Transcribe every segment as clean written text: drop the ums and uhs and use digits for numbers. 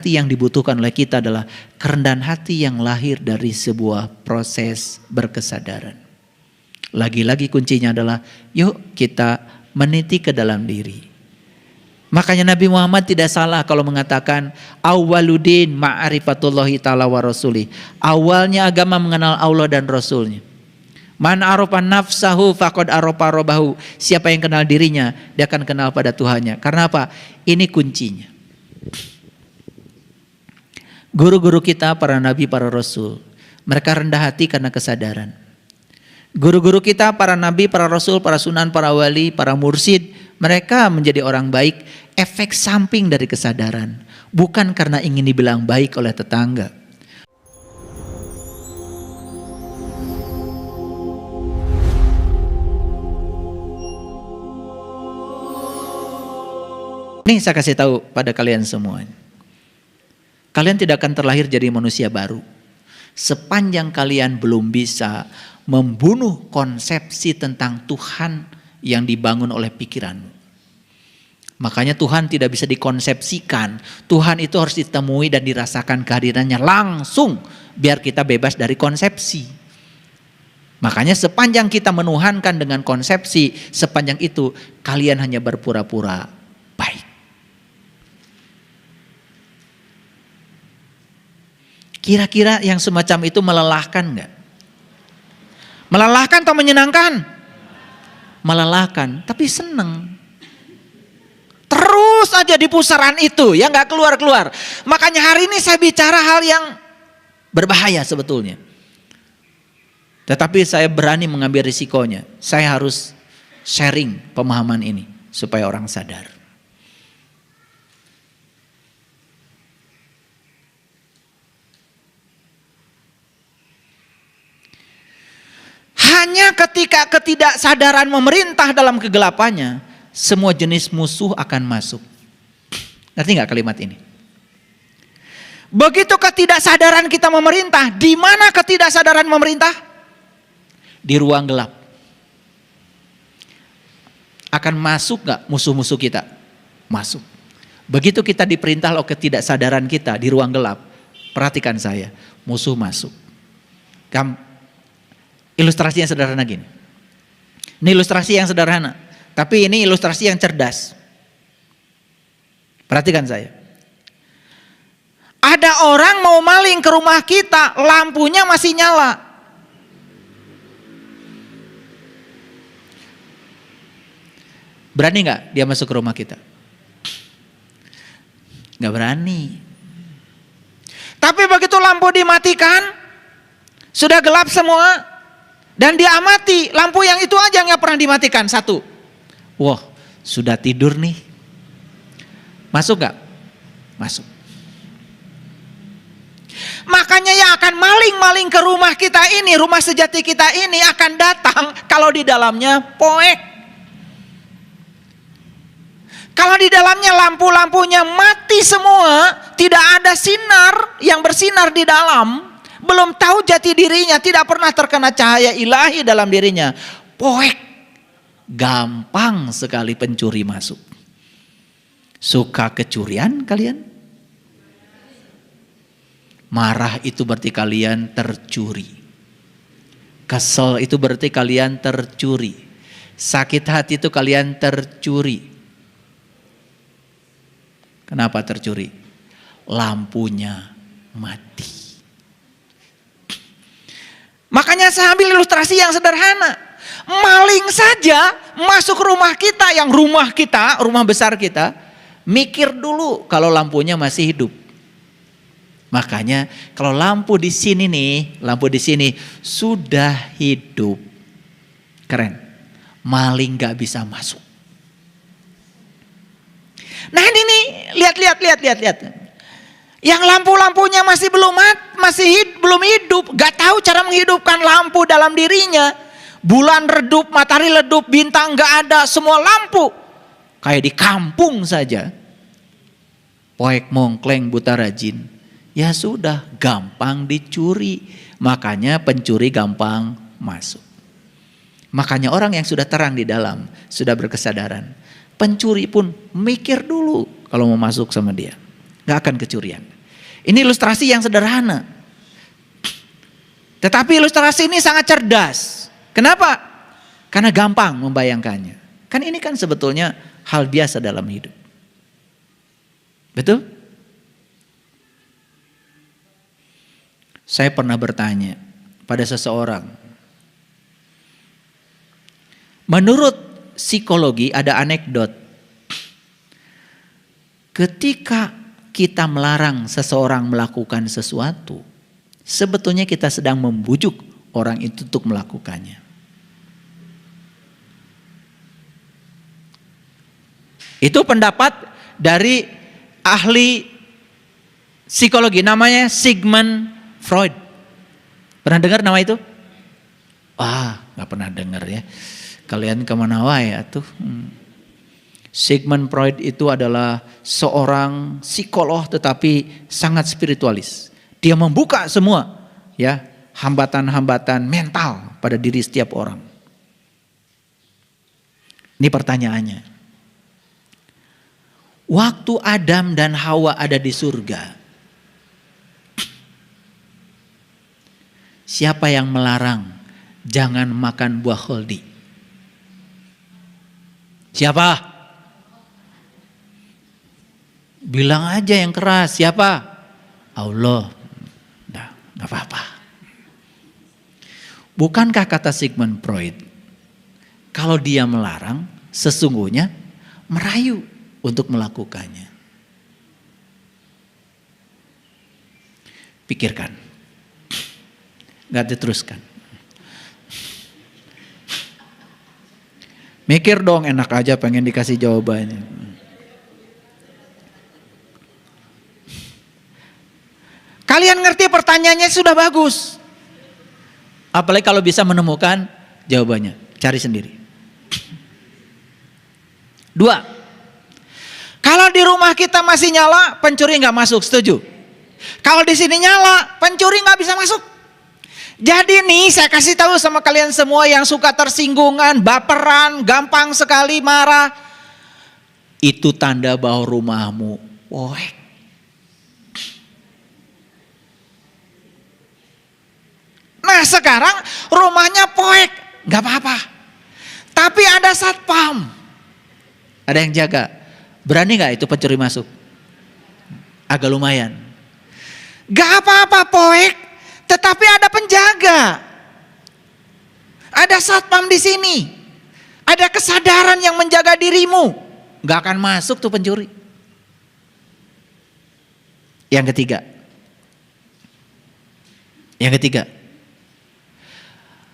Yang dibutuhkan oleh kita adalah kerendahan hati yang lahir dari sebuah proses berkesadaran. Lagi-lagi kuncinya adalah yuk kita meniti ke dalam diri. Makanya Nabi Muhammad tidak salah kalau mengatakan awwaluddin ma'rifatullahi ta'ala wa rasulih. Awalnya agama mengenal Allah dan Rasulnya. Man arofa nafsahu faqad arofa robbahu. Siapa yang kenal dirinya, dia akan kenal pada Tuhannya. Karena apa? Ini kuncinya. Guru-guru kita, para nabi, para rasul, mereka rendah hati karena kesadaran. Guru-guru kita, para nabi, para rasul, para sunan, para wali, para mursyid, mereka menjadi orang baik efek samping dari kesadaran. Bukan karena ingin dibilang baik oleh tetangga. Ini saya kasih tahu pada kalian semua. Kalian tidak akan terlahir jadi manusia baru sepanjang kalian belum bisa membunuh konsepsi tentang Tuhan yang dibangun oleh pikiranmu. Makanya Tuhan tidak bisa dikonsepsikan. Tuhan itu harus ditemui dan dirasakan kehadirannya langsung biar kita bebas dari konsepsi. Makanya sepanjang kita menuhankan dengan konsepsi, sepanjang itu kalian hanya berpura-pura baik. Kira-kira yang semacam itu melelahkan enggak? Melelahkan atau menyenangkan? Melelahkan, tapi seneng. Terus aja di pusaran itu, ya enggak keluar-keluar. Makanya hari ini saya bicara hal yang berbahaya sebetulnya. Tetapi saya berani mengambil risikonya. Saya harus sharing pemahaman ini supaya orang sadar. Hanya ketika ketidaksadaran memerintah dalam kegelapannya, semua jenis musuh akan masuk. Ngerti nggak kalimat ini? Begitu ketidaksadaran kita memerintah, di mana ketidaksadaran memerintah? Di ruang gelap. Akan masuk nggak musuh-musuh kita? Masuk. Begitu kita diperintah oleh ketidaksadaran kita di ruang gelap, perhatikan saya, musuh masuk. Ilustrasi yang sederhana gini. Ini ilustrasi yang sederhana, tapi ini ilustrasi yang cerdas. Perhatikan saya. Ada orang mau maling ke rumah kita, lampunya masih nyala. Berani nggak dia masuk ke rumah kita? Nggak berani. Tapi begitu lampu dimatikan, sudah gelap semua. Dan dia amati, lampu yang itu aja nggak pernah dimatikan, satu. Wah, sudah tidur nih. Masuk nggak? Masuk. Makanya yang akan maling-maling ke rumah kita ini, rumah sejati kita ini akan datang kalau di dalamnya poek. Kalau di dalamnya lampu-lampunya mati semua, tidak ada sinar yang bersinar di dalam. Belum tahu jati dirinya, tidak pernah terkena cahaya ilahi dalam dirinya. Poek, gampang sekali pencuri masuk. Suka kecurian kalian? Marah itu berarti kalian tercuri. Kesel itu berarti kalian tercuri. Sakit hati itu kalian tercuri. Kenapa tercuri? Lampunya mati. Makanya saya ambil ilustrasi yang sederhana. Maling saja masuk rumah kita, yang rumah kita, rumah besar kita, mikir dulu kalau lampunya masih hidup. Makanya kalau lampu di sini nih, lampu di sini sudah hidup. Keren. Maling gak bisa masuk. Nah ini nih, lihat. Yang lampu-lampunya masih belum hidup, gak tahu cara menghidupkan lampu dalam dirinya. Bulan redup, matahari redup, bintang gak ada, semua lampu kayak di kampung saja. Poek mongkleng buta rajin. Ya sudah, gampang dicuri. Makanya pencuri gampang masuk. Makanya orang yang sudah terang di dalam, sudah berkesadaran, pencuri pun mikir dulu kalau mau masuk sama dia. Gak akan kecurian. Ini ilustrasi yang sederhana. Tetapi ilustrasi ini sangat cerdas. Kenapa? Karena gampang membayangkannya. Kan ini kan sebetulnya hal biasa dalam hidup. Betul? Saya pernah bertanya pada seseorang. Menurut psikologi ada anekdot. Ketika kita melarang seseorang melakukan sesuatu, sebetulnya kita sedang membujuk orang itu untuk melakukannya. Itu pendapat dari ahli psikologi, namanya Sigmund Freud. Pernah dengar nama itu? Wah, gak pernah dengar ya. Kalian kemana wae atuh? Sigmund Freud itu adalah seorang psikolog tetapi sangat spiritualis. Dia membuka semua ya hambatan-hambatan mental pada diri setiap orang. Ini pertanyaannya. Waktu Adam dan Hawa ada di surga, siapa yang melarang jangan makan buah kholdi? Siapa? Bilang aja yang keras, siapa? Allah. Nah, gak apa-apa. Bukankah kata Sigmund Freud, kalau dia melarang, sesungguhnya merayu untuk melakukannya. Pikirkan. Gak diteruskan. Mikir dong, enak aja pengen dikasih jawabannya. Kalian ngerti pertanyaannya sudah bagus. Apalagi kalau bisa menemukan jawabannya. Cari sendiri. 2. Kalau di rumah kita masih nyala, pencuri nggak masuk, setuju? Kalau di sini nyala, pencuri nggak bisa masuk. Jadi nih saya kasih tahu sama kalian semua yang suka tersinggungan, baperan, gampang sekali marah. Itu tanda bahwa rumahmu poek. Nah sekarang rumahnya poek, gak apa-apa. Tapi ada satpam. Ada yang jaga. Berani gak itu pencuri masuk? Agak lumayan. Gak apa-apa poek, tetapi ada penjaga. Ada satpam di sini. Ada kesadaran yang menjaga dirimu. Gak akan masuk tuh pencuri. Yang ketiga.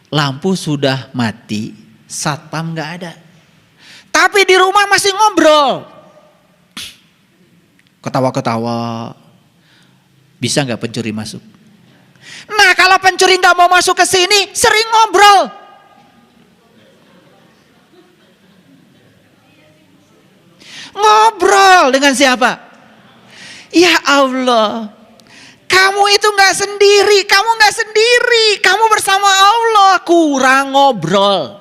Lampu sudah mati, satpam gak ada. Tapi di rumah masih ngobrol. Ketawa-ketawa. Bisa gak pencuri masuk? Nah kalau pencuri gak mau masuk ke sini, sering ngobrol. Ngobrol dengan siapa? Ya Allah. Kamu itu gak sendiri, kamu bersama Allah, kurang ngobrol.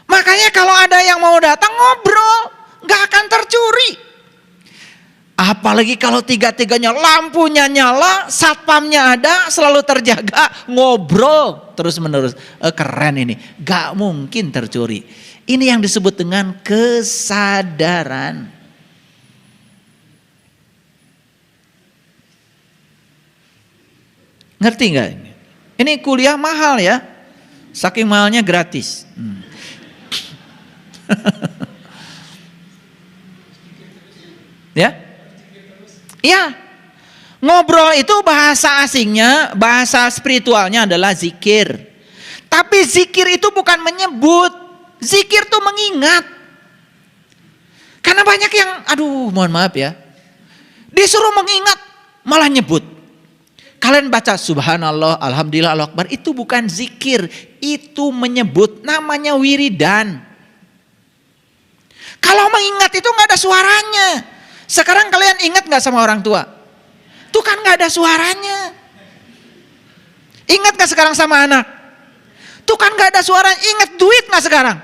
Makanya kalau ada yang mau datang ngobrol, gak akan tercuri. Apalagi kalau tiga-tiganya lampunya nyala, satpamnya ada, selalu terjaga, ngobrol terus menerus. Keren ini, gak mungkin tercuri. Ini yang disebut dengan kesadaran. Ngerti nggak ini? Ini kuliah mahal ya, saking mahalnya gratis. Ya, iya. Ngobrol itu bahasa asingnya, bahasa spiritualnya adalah zikir. Tapi zikir itu bukan menyebut. Zikir tuh mengingat. Karena banyak yang, mohon maaf ya, disuruh mengingat malah nyebut. Kalian baca subhanallah, alhamdulillah, Allahu akbar, itu bukan zikir, itu menyebut, namanya wiridan. Kalau mengingat itu gak ada suaranya. Sekarang kalian ingat gak sama orang tua? Itu kan gak ada suaranya. Ingat gak sekarang sama anak? Itu kan gak ada suaranya. Ingat duit gak sekarang?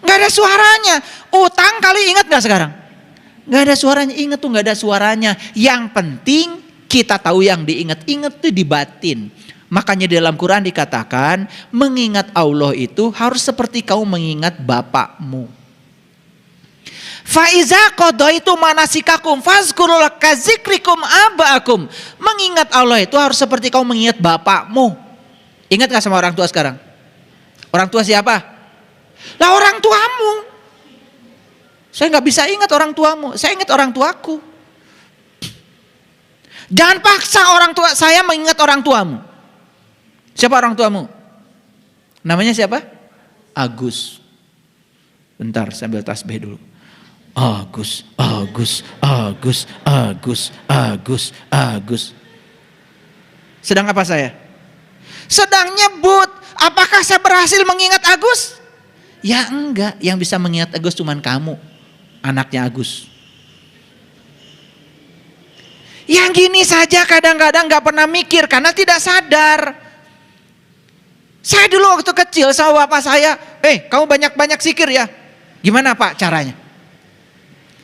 Nggak ada suaranya. Utang kali ingat nggak sekarang? Nggak ada suaranya. Ingat tuh nggak ada suaranya. Yang penting kita tahu yang diingat. Ingat tuh di batin. Makanya di dalam Quran dikatakan mengingat Allah itu harus seperti kau mengingat bapakmu. Faiza qadaitu manasikakum fazkurul kazikrikum abaakum. Mengingat Allah itu harus seperti kau mengingat bapakmu. Ingat gak sama orang tua sekarang? Orang tua siapa? Lah orang tuamu. Saya gak bisa ingat orang tuamu. Saya ingat orang tuaku. Jangan paksa orang tua saya mengingat orang tuamu. Siapa orang tuamu? Namanya siapa? Agus. Bentar, sambil tasbih dulu. Agus, Agus, Agus, Agus, Agus, Agus. Sedang apa saya? Sedang nyebut. Apakah saya berhasil mengingat Agus? Ya enggak. Yang bisa mengingat Agus cuman kamu, anaknya Agus. Yang gini saja kadang-kadang gak pernah mikir karena tidak sadar. Saya dulu waktu kecil sama bapak saya, kamu banyak-banyak zikir ya. Gimana Pak caranya?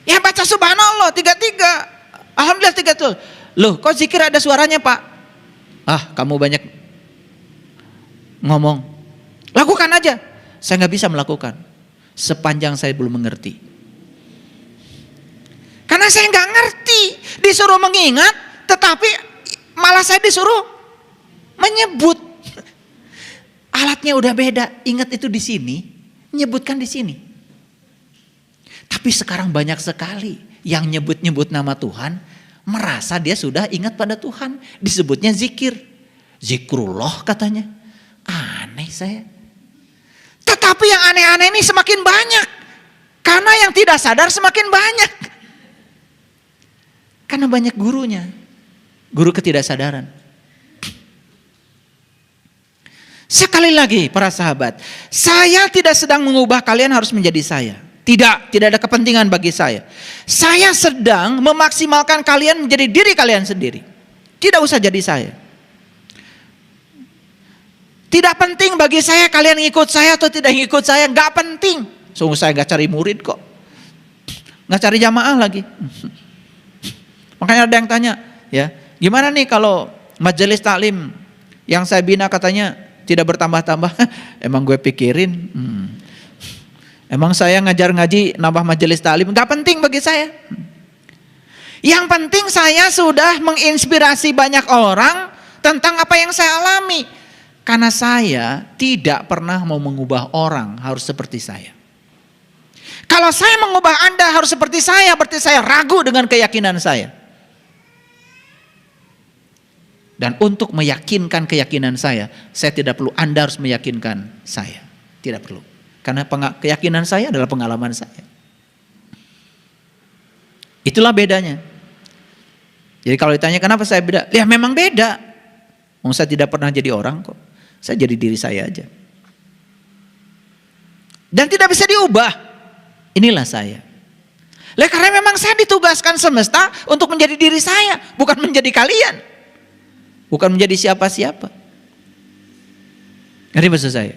Ya baca subhanallah 33. Alhamdulillah 33. Loh kok zikir ada suaranya Pak? Ah kamu banyak ngomong. Lakukan aja. Saya gak bisa melakukan sepanjang saya belum mengerti. Karena saya gak ngerti. Disuruh mengingat tetapi malah saya disuruh menyebut. Alatnya udah beda, ingat itu di sini, nyebutkan di sini. Tapi sekarang banyak sekali yang nyebut-nyebut nama Tuhan, merasa dia sudah ingat pada Tuhan, disebutnya zikir. Zikrullah katanya. Aneh saya. Tetapi yang aneh-aneh ini semakin banyak. Karena yang tidak sadar semakin banyak. Karena banyak gurunya. Guru ketidaksadaran. Sekali lagi para sahabat, saya tidak sedang mengubah kalian harus menjadi saya. Tidak ada kepentingan bagi saya. Saya sedang memaksimalkan kalian menjadi diri kalian sendiri. Tidak usah jadi saya. Tidak penting bagi saya kalian ngikut saya atau tidak ngikut saya, gak penting. Sungguh saya gak cari murid kok. Gak cari jamaah lagi. Makanya ada yang tanya, ya, gimana nih kalau majelis taklim yang saya bina katanya tidak bertambah-tambah. Emang gue pikirin. Emang saya ngajar ngaji nambah majelis taklim gak penting bagi saya. Yang penting saya sudah menginspirasi banyak orang tentang apa yang saya alami. Karena saya tidak pernah mau mengubah orang harus seperti saya. Kalau saya mengubah Anda harus seperti saya, berarti saya ragu dengan keyakinan saya. Dan untuk meyakinkan keyakinan saya tidak perlu Anda harus meyakinkan saya. Tidak perlu. Karena keyakinan saya adalah pengalaman saya. Itulah bedanya. Jadi kalau ditanya kenapa saya beda? Ya memang beda. Saya tidak pernah jadi orang kok. Saya jadi diri saya aja. Dan tidak bisa diubah. Inilah saya. Karena memang saya ditugaskan semesta untuk menjadi diri saya. Bukan menjadi kalian. Bukan menjadi siapa-siapa. Ngerti maksud saya?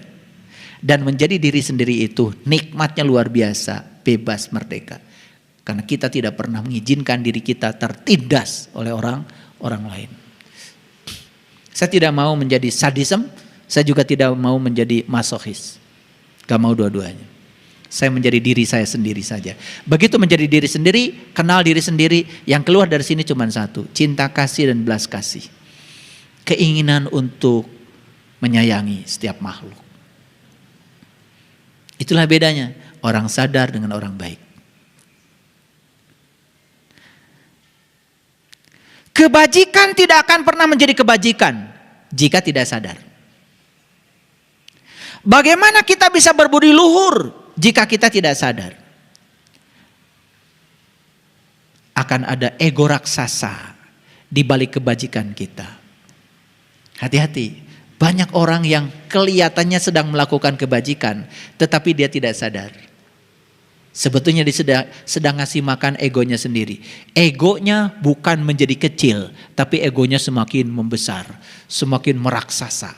Dan menjadi diri sendiri itu nikmatnya luar biasa, bebas, merdeka. Karena kita tidak pernah mengizinkan diri kita tertindas oleh orang lain. Saya tidak mau menjadi sadism, saya juga tidak mau menjadi masochis. Gak mau dua-duanya. Saya menjadi diri saya sendiri saja. Begitu menjadi diri sendiri, kenal diri sendiri, yang keluar dari sini cuma satu, cinta kasih dan belas kasih. Keinginan untuk menyayangi setiap makhluk. Itulah bedanya orang sadar dengan orang baik. Kebajikan tidak akan pernah menjadi kebajikan jika tidak sadar. Bagaimana kita bisa berbudi luhur jika kita tidak sadar? Akan ada ego raksasa di balik kebajikan kita. Hati-hati, banyak orang yang kelihatannya sedang melakukan kebajikan, tetapi dia tidak sadar. Sebetulnya dia sedang ngasih makan egonya sendiri. Egonya bukan menjadi kecil, tapi egonya semakin membesar, semakin meraksasa.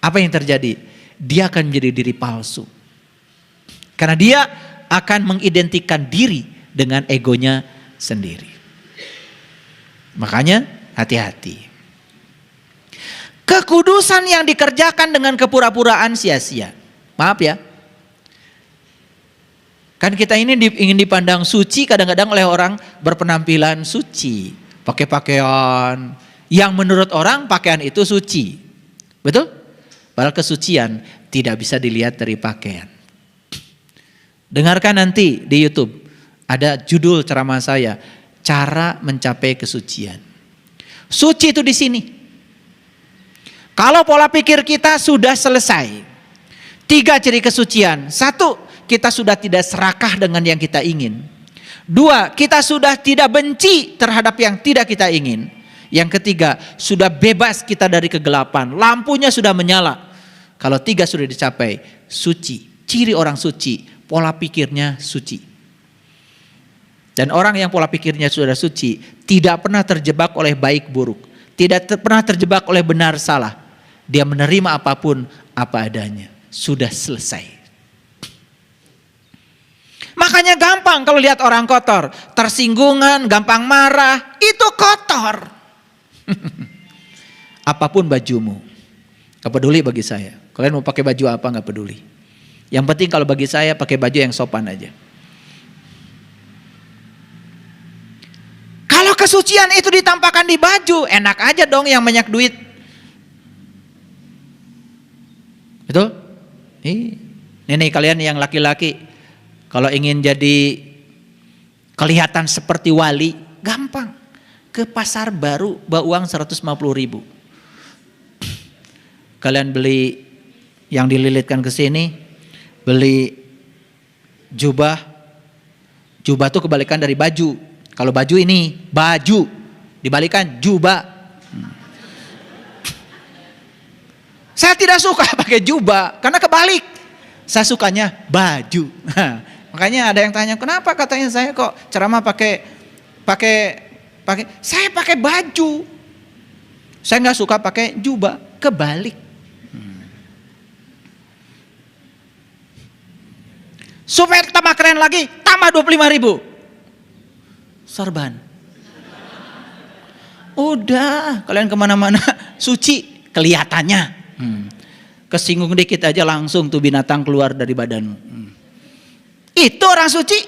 Apa yang terjadi? Dia akan menjadi diri palsu. Karena dia akan mengidentikan diri dengan egonya sendiri. Makanya hati-hati. Kekudusan yang dikerjakan dengan kepura-puraan sia-sia. Maaf ya. Kan kita ini ingin dipandang suci kadang-kadang oleh orang berpenampilan suci. Pakai pakaian yang menurut orang pakaian itu suci. Betul? Padahal kesucian tidak bisa dilihat dari pakaian. Dengarkan nanti di YouTube. Ada judul ceramah saya. Cara mencapai kesucian. Suci itu di sini. Kalau pola pikir kita sudah selesai. 3 ciri kesucian. 1, kita sudah tidak serakah dengan yang kita ingin. 2, kita sudah tidak benci terhadap yang tidak kita ingin. Yang ketiga, sudah bebas kita dari kegelapan. Lampunya sudah menyala. Kalau 3 sudah dicapai, suci. Ciri orang suci, pola pikirnya suci. Dan orang yang pola pikirnya sudah suci, tidak pernah terjebak oleh baik buruk. Tidak pernah terjebak oleh benar salah. Dia menerima apapun apa adanya. Sudah selesai. Makanya gampang kalau lihat orang kotor. Tersinggungan, gampang marah. Itu kotor. Apapun bajumu. Gak peduli bagi saya. Kalian mau pakai baju apa gak peduli. Yang penting kalau bagi saya pakai baju yang sopan aja. Kalau kesucian itu ditampakkan di baju. Enak aja dong yang banyak duit. Betul? Ini kalian yang laki-laki. Kalau ingin jadi kelihatan seperti wali, gampang. Ke pasar baru bawa uang 150.000. Kalian beli yang dililitkan ke sini, beli jubah. Jubah itu kebalikan dari baju. Kalau baju ini, baju. Dibalikan jubah. Saya tidak suka pakai jubah, karena kebalik. Saya sukanya baju. Makanya ada yang tanya, kenapa katanya saya kok ceramah pakai saya pakai baju. Saya nggak suka pakai jubah, kebalik. Supaya tambah keren lagi, tambah 25.000. Sorban. Udah, kalian kemana-mana suci kelihatannya. Kesinggung dikit aja langsung tuh binatang keluar dari badanmu. Itu orang suci.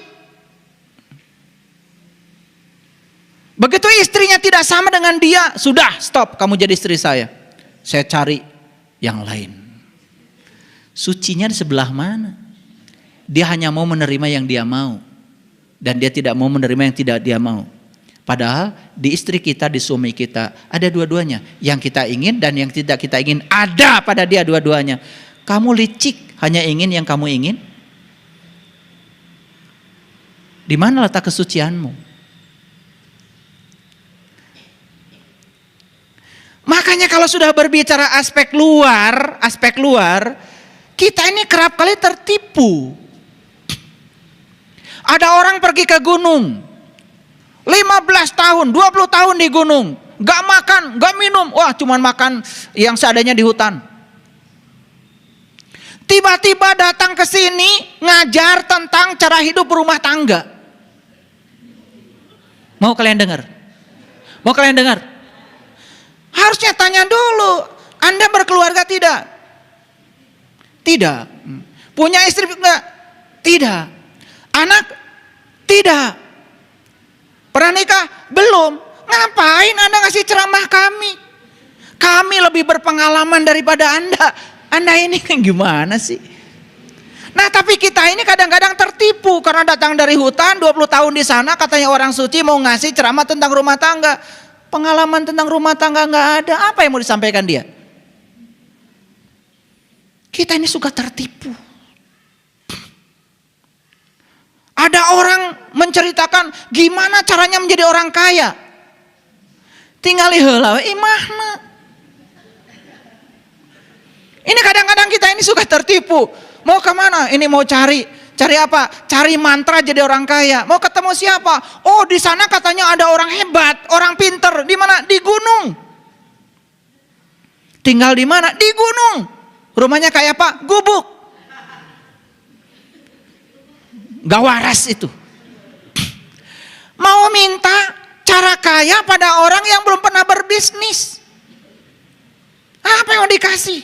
Begitu istrinya tidak sama dengan dia, sudah stop, kamu jadi istri saya. Saya cari yang lain. Sucinya di sebelah mana? Dia hanya mau menerima yang dia mau. Dan dia tidak mau menerima yang tidak dia mau. Padahal di istri kita, di suami kita ada dua-duanya. Yang kita ingin dan yang tidak kita ingin ada pada dia dua-duanya. Kamu licik hanya ingin yang kamu ingin. Di mana letak kesucianmu? Makanya kalau sudah berbicara aspek luar, kita ini kerap kali tertipu. Ada orang pergi ke gunung. 15 tahun, 20 tahun di gunung. Gak makan, gak minum. Wah, cuman makan yang seadanya di hutan. Tiba-tiba datang ke sini ngajar tentang cara hidup berumah tangga. Mau kalian dengar? Mau kalian dengar? Harusnya tanya dulu, Anda berkeluarga tidak? Tidak. Punya istri enggak? Tidak. Anak? Tidak. Pernah nikah? Belum. Ngapain Anda ngasih ceramah kami? Kami lebih berpengalaman daripada Anda. Anda ini gimana sih? Nah tapi kita ini kadang-kadang tertipu karena datang dari hutan 20 tahun di sana katanya orang suci mau ngasih ceramah tentang rumah tangga. Pengalaman tentang rumah tangga nggak ada. Apa yang mau disampaikan dia? Kita ini suka tertipu. Ada orang menceritakan gimana caranya menjadi orang kaya. Tinggal heula imahna. Ini kadang-kadang kita ini suka tertipu. Mau kemana? Ini mau cari apa? Cari mantra jadi orang kaya. Mau ketemu siapa? Oh di sana katanya ada orang hebat, orang pinter. Di mana? Di gunung. Tinggal di mana? Di gunung. Rumahnya kayak apa? Gubuk. Gak waras itu. Mau minta cara kaya pada orang yang belum pernah berbisnis. Apa yang mau dikasih?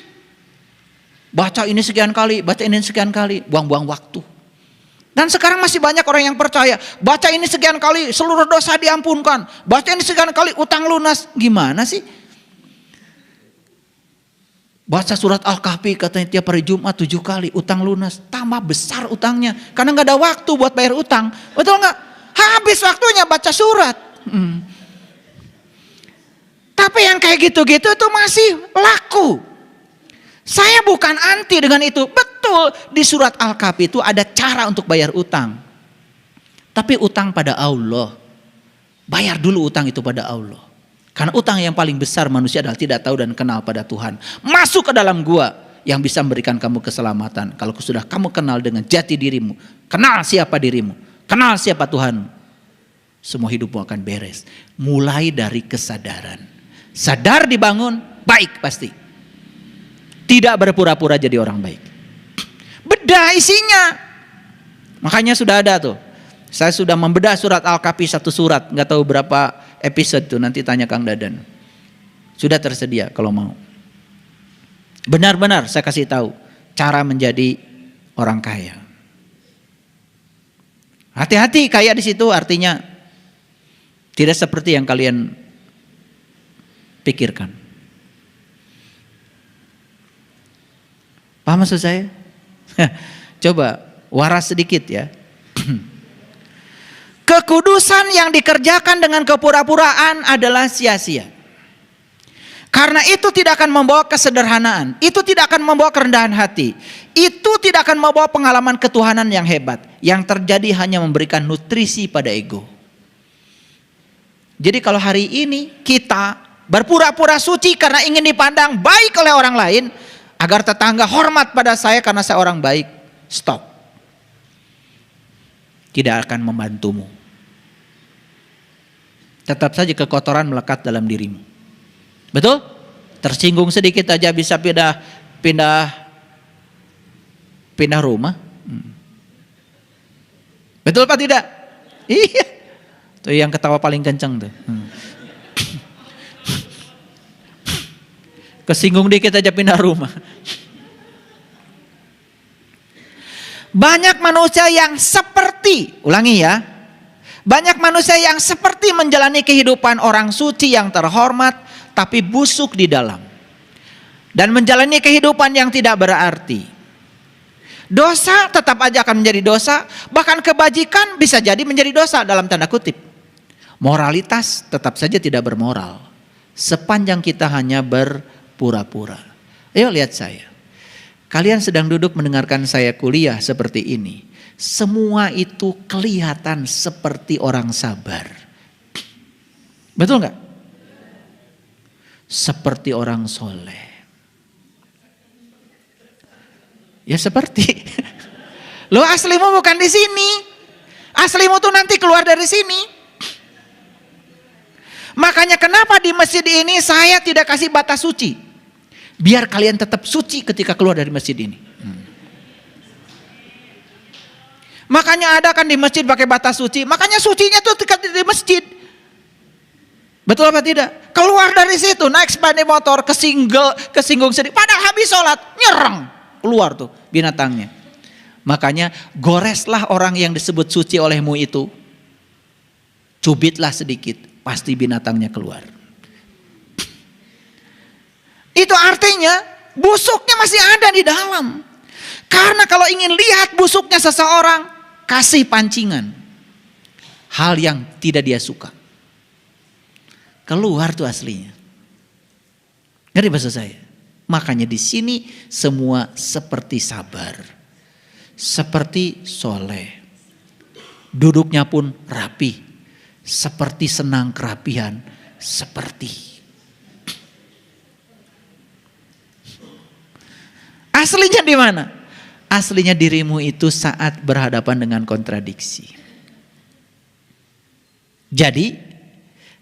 Baca ini sekian kali, baca ini sekian kali, buang-buang waktu. Dan sekarang masih banyak orang yang percaya, baca ini sekian kali seluruh dosa diampunkan, baca ini sekian kali utang lunas. Gimana sih? Baca surat Al-Kahfi katanya tiap hari Jumat 7 kali, utang lunas. Tambah besar utangnya, karena gak ada waktu buat bayar utang. Betul gak? Habis waktunya baca surat. Tapi yang kayak gitu-gitu itu masih laku. Saya bukan anti dengan itu. Betul, di surat Al-Kahfi itu ada cara untuk bayar utang. Tapi utang pada Allah. Bayar dulu utang itu pada Allah. Karena utang yang paling besar manusia adalah tidak tahu dan kenal pada Tuhan. Masuk ke dalam gua yang bisa memberikan kamu keselamatan. Kalau sudah kamu kenal dengan jati dirimu. Kenal siapa dirimu. Kenal siapa Tuhanmu. Semua hidupmu akan beres. Mulai dari kesadaran. Sadar dibangun, baik pasti. Tidak berpura-pura jadi orang baik. Bedah isinya. Makanya sudah ada tuh. Saya sudah membedah surat Al-Kahfi 1 surat. Gak tahu berapa episode tuh, nanti tanya Kang Dadan. Sudah tersedia kalau mau. Benar-benar saya kasih tahu cara menjadi orang kaya. Hati-hati, kaya di situ artinya tidak seperti yang kalian pikirkan. Paham maksud saya? Coba waras sedikit ya. Kekudusan yang dikerjakan dengan kepura-puraan adalah sia-sia. Karena itu tidak akan membawa kesederhanaan. Itu tidak akan membawa kerendahan hati. Itu tidak akan membawa pengalaman ketuhanan yang hebat. Yang terjadi hanya memberikan nutrisi pada ego. Jadi kalau hari ini kita berpura-pura suci karena ingin dipandang baik oleh orang lain. Agar tetangga hormat pada saya karena saya orang baik. Stop. Tidak akan membantumu. Tetap saja kekotoran melekat dalam dirimu. Betul? Tersinggung sedikit aja bisa pindah rumah. Betul apa tidak? Iya. Tuh yang ketawa paling kencang tuh. Kesinggung dikit aja pindah rumah. Banyak manusia yang seperti, ulangi ya. Banyak manusia yang seperti menjalani kehidupan orang suci yang terhormat, tapi busuk di dalam. Dan menjalani kehidupan yang tidak berarti. Dosa tetap aja akan menjadi dosa, bahkan kebajikan bisa jadi menjadi dosa dalam tanda kutip. Moralitas tetap saja tidak bermoral. Sepanjang kita hanya berpura-pura. Ayo lihat saya. Kalian sedang duduk mendengarkan saya kuliah seperti ini. Semua itu kelihatan seperti orang sabar. Betul nggak? Seperti orang soleh. Ya seperti. Lo aslimu bukan di sini. Aslimu tuh nanti keluar dari sini. Makanya kenapa di masjid ini saya tidak kasih batas suci. Biar kalian tetap suci ketika keluar dari masjid ini. Makanya ada kan di masjid pakai batas suci. Makanya sucinya tuh di masjid. Betul apa tidak? Keluar dari situ naik sepeda motor kesinggung sedikit. Padahal habis sholat nyerang. Keluar tuh binatangnya. Makanya goreslah orang yang disebut suci olehmu itu. Cubitlah sedikit. Pasti binatangnya keluar. Itu artinya busuknya masih ada di dalam. Karena kalau ingin lihat busuknya seseorang, kasih pancingan. Hal yang tidak dia suka. Keluar tuh aslinya. Ngerti maksud saya? Makanya di sini semua seperti sabar. Seperti soleh. Duduknya pun rapi. Seperti senang kerapian. Seperti. Aslinya di mana? Aslinya dirimu itu saat berhadapan dengan kontradiksi. Jadi,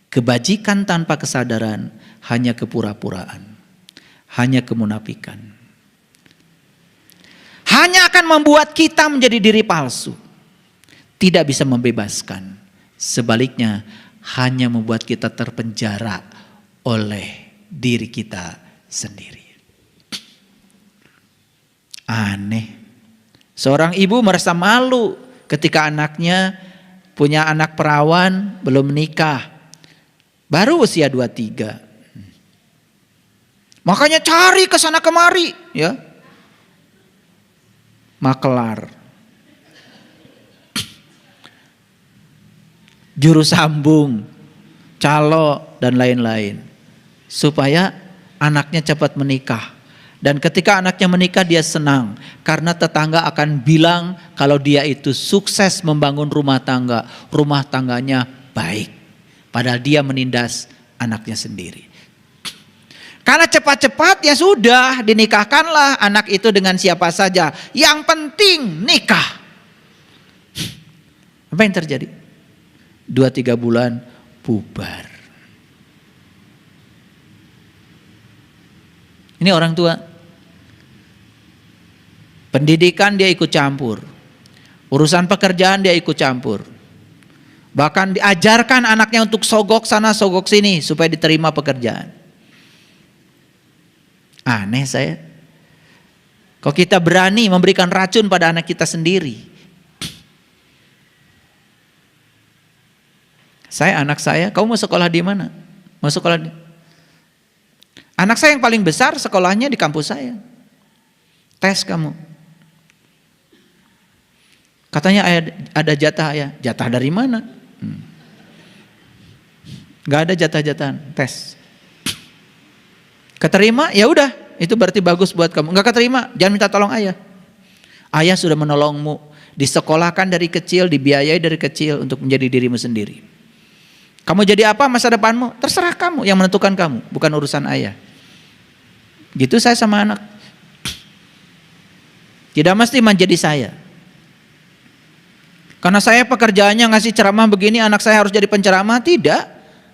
kebajikan tanpa kesadaran hanya kepura-puraan. Hanya kemunafikan. Hanya akan membuat kita menjadi diri palsu. tidak bisa membebaskan. Sebaliknya hanya membuat kita terpenjara oleh diri kita sendiri. Aneh. Seorang ibu merasa malu ketika anaknya punya anak perawan belum menikah. Baru usia 23. Makanya cari ke sana kemari, ya. Makelar. Juru sambung, calo dan lain-lain. Supaya anaknya cepat menikah. Dan ketika anaknya menikah dia senang. Karena tetangga akan bilang kalau dia itu sukses membangun rumah tangga. Rumah tangganya baik. Padahal dia menindas anaknya sendiri. Karena cepat-cepat ya sudah dinikahkanlah anak itu dengan siapa saja. Yang penting nikah. Apa yang terjadi? 2-3 bulan bubar. Ini orang tua. Pendidikan dia ikut campur. Urusan pekerjaan dia ikut campur. Bahkan diajarkan anaknya untuk sogok sana sogok sini supaya diterima pekerjaan. Aneh saya. Kok kita berani memberikan racun pada anak kita sendiri? Anak saya, kamu mau sekolah di mana? Mau sekolah di... Anak saya yang paling besar sekolahnya di kampus saya. Tes kamu. Katanya ada jatah ya. Jatah dari mana? Gak ada jatah-jatahan. Tes. Keterima? Ya udah, itu berarti bagus buat kamu. Gak keterima, jangan minta tolong ayah. Ayah sudah menolongmu, disekolahkan dari kecil, dibiayai dari kecil untuk menjadi dirimu sendiri. Kamu jadi apa masa depanmu? Terserah kamu, yang menentukan kamu, bukan urusan ayah. Gitu saya sama anak. Tidak mesti menjadi saya. Karena saya pekerjaannya ngasih ceramah begini, anak saya harus jadi penceramah. Tidak.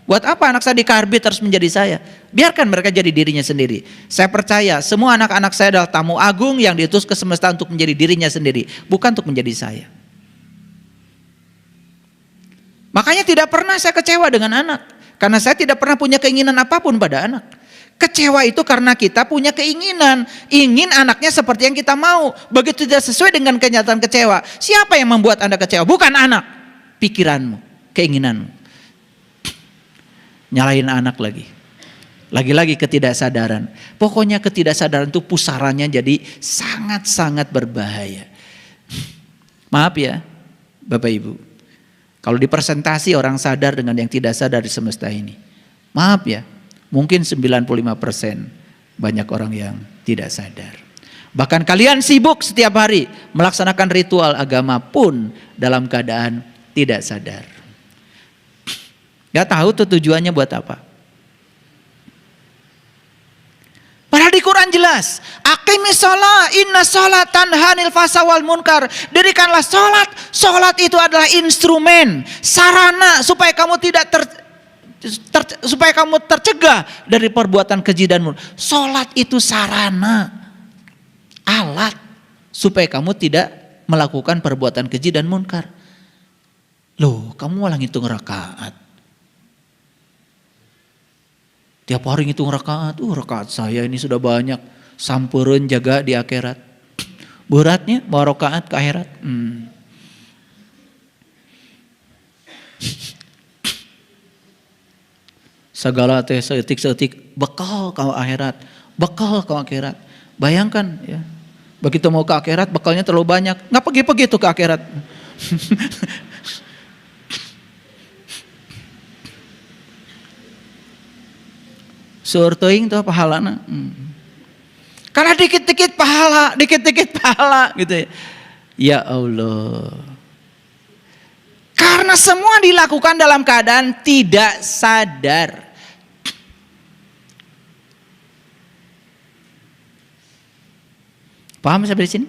Buat apa anak saya dikarbit harus menjadi saya? Biarkan mereka jadi dirinya sendiri. Saya percaya semua anak-anak saya adalah tamu agung yang diutus ke semesta untuk menjadi dirinya sendiri. Bukan untuk menjadi saya. Makanya tidak pernah saya kecewa dengan anak. Karena saya tidak pernah punya keinginan apapun pada anak. Kecewa itu karena kita punya keinginan. Ingin anaknya seperti yang kita mau. Begitu tidak sesuai dengan kenyataan kecewa. Siapa yang membuat Anda kecewa? Bukan anak. Pikiranmu, keinginanmu. Nyalahin anak lagi. Lagi-lagi ketidaksadaran. Pokoknya ketidaksadaran itu pusarannya jadi sangat-sangat berbahaya. Maaf ya Bapak Ibu. Kalau dipresentasi orang sadar dengan yang tidak sadar di semesta ini. Maaf ya. Mungkin 95% banyak orang yang tidak sadar. Bahkan kalian sibuk setiap hari melaksanakan ritual agama pun dalam keadaan tidak sadar. Gak tahu tuh tujuannya buat apa. Padahal di Quran jelas, aqimis shalah, inna shalat tanha 'anil fahsya wal munkar. Dirikanlah salat. Salat itu adalah instrumen, sarana supaya kamu tidak supaya kamu tercegah dari perbuatan keji dan munkar. Salat itu sarana, alat supaya kamu tidak melakukan perbuatan keji dan munkar. Loh, kamu malah ngitung rakaat. Tiap hari ngitung rakaat, rakaat saya ini sudah banyak. Sampureun jaga di akhirat. Beratnya bawa rakaat ke akhirat. Segala teh seetik bekal kau akhirat, bekal kau akhirat. Bayangkan ya, begitu mau ke akhirat bekalnya terlalu banyak, nggak pergi tuh ke akhirat. Sur teuing tuh pahalana. Karena dikit-dikit pahala gitu ya. Ya Allah. Karena semua dilakukan dalam keadaan tidak sadar. Paham sampai di sini?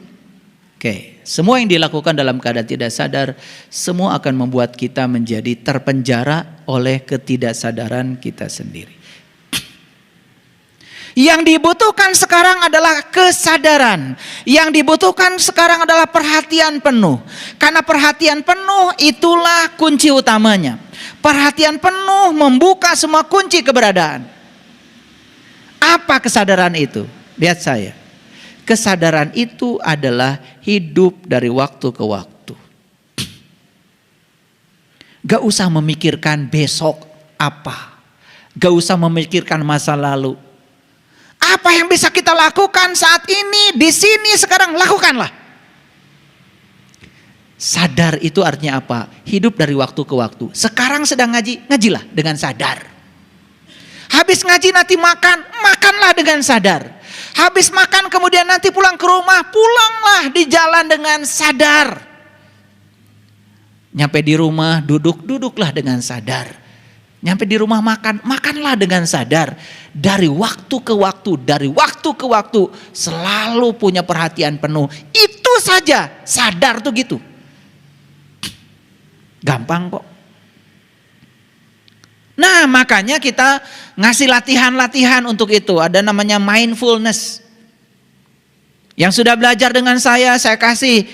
Oke, semua yang dilakukan dalam keadaan tidak sadar, semua akan membuat kita menjadi terpenjara oleh ketidaksadaran kita sendiri. Yang dibutuhkan sekarang adalah kesadaran. Yang dibutuhkan sekarang adalah perhatian penuh. Karena perhatian penuh itulah kunci utamanya. Perhatian penuh membuka semua kunci keberadaan. Apa kesadaran itu? Lihat saya. Kesadaran itu adalah hidup dari waktu ke waktu. Gak usah memikirkan besok apa. Gak usah memikirkan masa lalu. Apa yang bisa kita lakukan saat ini, di sini, sekarang, lakukanlah. Sadar itu artinya apa? Hidup dari waktu ke waktu. Sekarang sedang ngaji, ngajilah dengan sadar. Habis ngaji nanti makan, makanlah dengan sadar. Habis makan kemudian nanti pulang ke rumah, pulanglah di jalan dengan sadar. Nyampe di rumah, duduklah dengan sadar. Nyampe di rumah makan, makanlah dengan sadar. Dari waktu ke waktu, selalu punya perhatian penuh. Itu saja, sadar tuh gitu. Gampang kok. Nah, makanya kita ngasih latihan-latihan untuk itu. Ada namanya mindfulness. Yang sudah belajar dengan saya kasih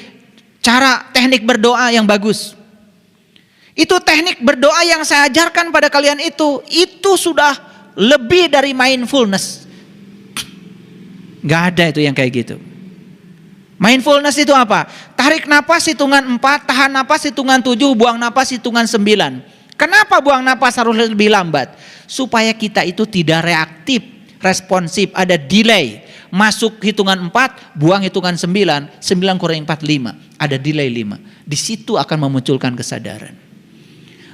cara teknik berdoa yang bagus. Itu teknik berdoa yang saya ajarkan pada kalian itu sudah lebih dari mindfulness. Gak ada itu yang kayak gitu. Mindfulness itu apa? Tarik napas hitungan 4, tahan napas hitungan 7, buang napas hitungan 9. Kenapa buang napas harus lebih lambat? Supaya kita itu tidak reaktif, responsif, ada delay. Masuk hitungan 4, buang hitungan 9, 9 kurang 4, 5. Ada delay 5. Di situ akan memunculkan kesadaran.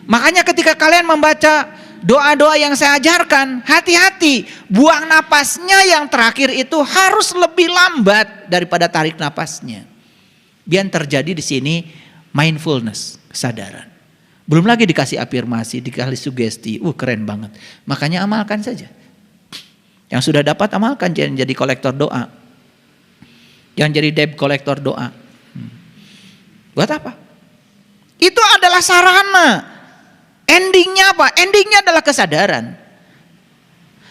Makanya ketika kalian membaca doa-doa yang saya ajarkan, hati-hati, buang napasnya yang terakhir itu harus lebih lambat daripada tarik napasnya. Biar terjadi di sini mindfulness, kesadaran. Belum lagi dikasih afirmasi, dikasih sugesti, keren banget. Makanya amalkan saja. Yang sudah dapat amalkan, jangan jadi kolektor doa. Jangan jadi debt kolektor doa. Buat apa? Itu adalah sarana. Endingnya apa? Endingnya adalah kesadaran.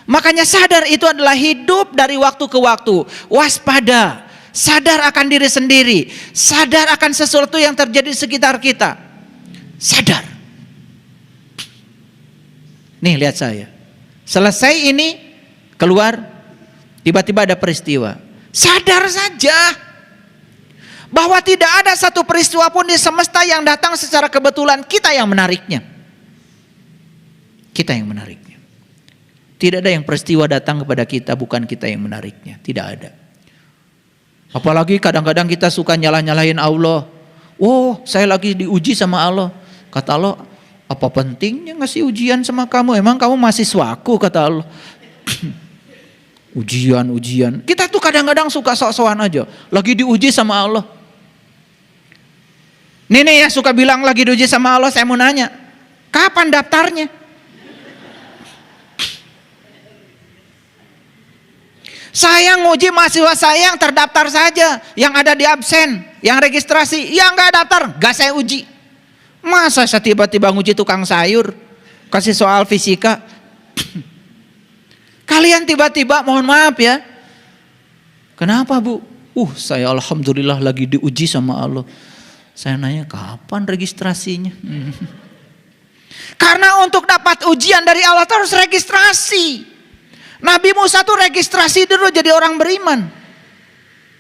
Makanya sadar itu adalah hidup dari waktu ke waktu. Waspada. Sadar akan diri sendiri. Sadar akan sesuatu yang terjadi di sekitar kita. Sadar. Nih lihat saya. Selesai ini keluar. Tiba-tiba ada peristiwa. Sadar saja. Bahwa tidak ada satu peristiwa pun di semesta yang datang secara kebetulan. Kita yang menariknya. Kita yang menariknya. Tidak ada yang peristiwa datang kepada kita, bukan kita yang menariknya. Tidak ada. Apalagi kadang-kadang kita suka nyalah-nyalahin Allah. Oh, saya lagi diuji sama Allah. Kata Allah, apa pentingnya ngasih ujian sama kamu? Emang kamu mahasiswaku, kata Allah. Ujian. Kita tuh kadang-kadang suka sok-sokan aja. Lagi diuji sama Allah. Nih ya suka bilang lagi diuji sama Allah, saya mau nanya. Kapan daftarnya? Saya nguji mahasiswa saya yang terdaftar saja, yang ada di absen, yang registrasi, yang gak daftar, gak saya uji. Masa saya tiba-tiba nguji tukang sayur, kasih soal fisika. Kalian tiba-tiba, mohon maaf ya. Kenapa bu? Saya alhamdulillah lagi diuji sama Allah. Saya nanya kapan registrasinya? Karena untuk dapat ujian dari Allah harus registrasi. Nabi Musa tuh registrasi dulu jadi orang beriman.